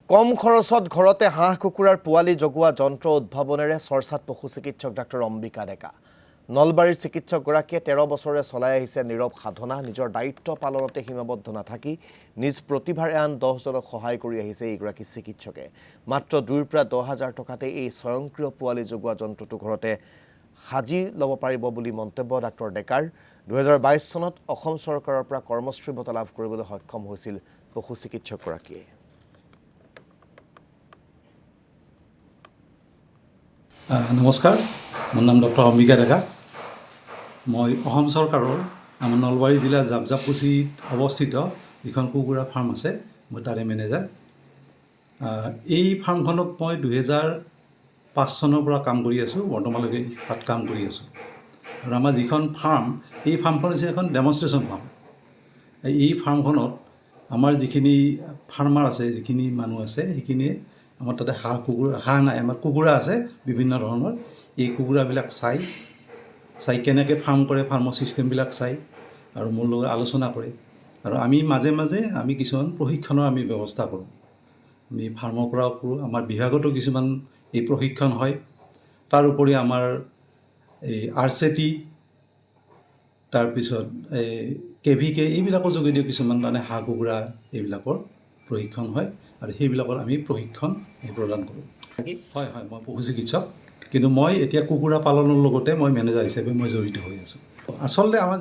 কম খৰচত ঘৰতে হাঁহ কুকুৰাৰ পোৱালি জগোৱা যন্ত্ৰ উদ্ভাৱনেৰে চৰ্চাত পশু চিকিৎসক ডাক্তৰ অম্বিকা ডেকা। নলবাৰীৰ চিকিৎসকগৰাকীয়ে 13 বছৰে চলাই আহিছে নীৰৱ সাধনা। নিজৰ দায়িত্ব পালনতে সীমাবদ্ধ নাথাকি নিজ প্ৰতিভাৰে আন 10জনক সহায় কৰি আহিছে এইগৰাকী চিকিৎসকে। মাত্ৰ 2ৰ পৰা 10,000 টকাতে এই স্বয়ংক্ৰিয় পোৱালি জগোৱা যন্ত্ৰটো ঘৰতে সাজি ল'ব পাৰিব বুলি মন্তব্য ডাক্তৰ ডেকাৰ। 2022 চনত অসম চৰকাৰৰ পৰা কৰ্মশ্ৰী বঁটা লাভ কৰিবলৈ সক্ষম হৈছিল পশু চিকিৎসকগৰাকীয়ে। নমস্কাৰ, মোৰ নাম ডক্টৰ অম্বিকা ডেকা। মই অসম চৰকাৰৰ আমাৰ নলবাৰী জিলাৰ জাপজাপুচিত অৱস্থিত যিখন কুকুৰা ফাৰ্ম আছে, মই তাৰে মেনেজাৰ। এই ফাৰ্মখনত মই 2005 চনৰ পৰা কাম কৰি আছোঁ, বৰ্তমানলৈকে তাত কাম কৰি আছোঁ। আৰু আমাৰ যিখন ফাৰ্ম, এই ফাৰ্মখন হৈছে এখন ডেমনষ্ট্ৰেশ্যন ফাৰ্ম। এই ফাৰ্মখনত আমাৰ যিখিনি ফাৰ্মাৰ আছে, যিখিনি মানুহ আছে, সেইখিনিয়ে আমাৰ তাতে হাঁহ নাই, আমাৰ কুকুৰা আছে বিভিন্ন ধৰণৰ। এই কুকুৰাবিলাক চাই কেনেকৈ ফাৰ্ম কৰে, ফাৰ্মৰ ছিষ্টেমবিলাক চাই আৰু মোৰ লগত আলোচনা কৰে। আৰু আমি মাজে মাজে কিছুমান প্ৰশিক্ষণৰ ব্যৱস্থা কৰোঁ। আমি ফাৰ্মৰ পৰাও কৰোঁ, আমাৰ বিভাগতো কিছুমান এই প্ৰশিক্ষণ হয়। তাৰ উপৰি আমাৰ এই RCT, তাৰপিছত এই KVK, এইবিলাকৰ যোগেদিও কিছুমান হাঁহ কুকুৰা এইবিলাকৰ প্ৰশিক্ষণ হয় আৰু সেইবিলাকৰ আমি প্ৰশিক্ষণ প্ৰদান কৰোঁ। হয়, মই পশু চিকিৎসক, কিন্তু মই এতিয়া কুকুৰা পালনৰ লগতে মই মেনেজাৰ হিচাপে মই জড়িত হৈ আছোঁ। আচলতে আমাৰ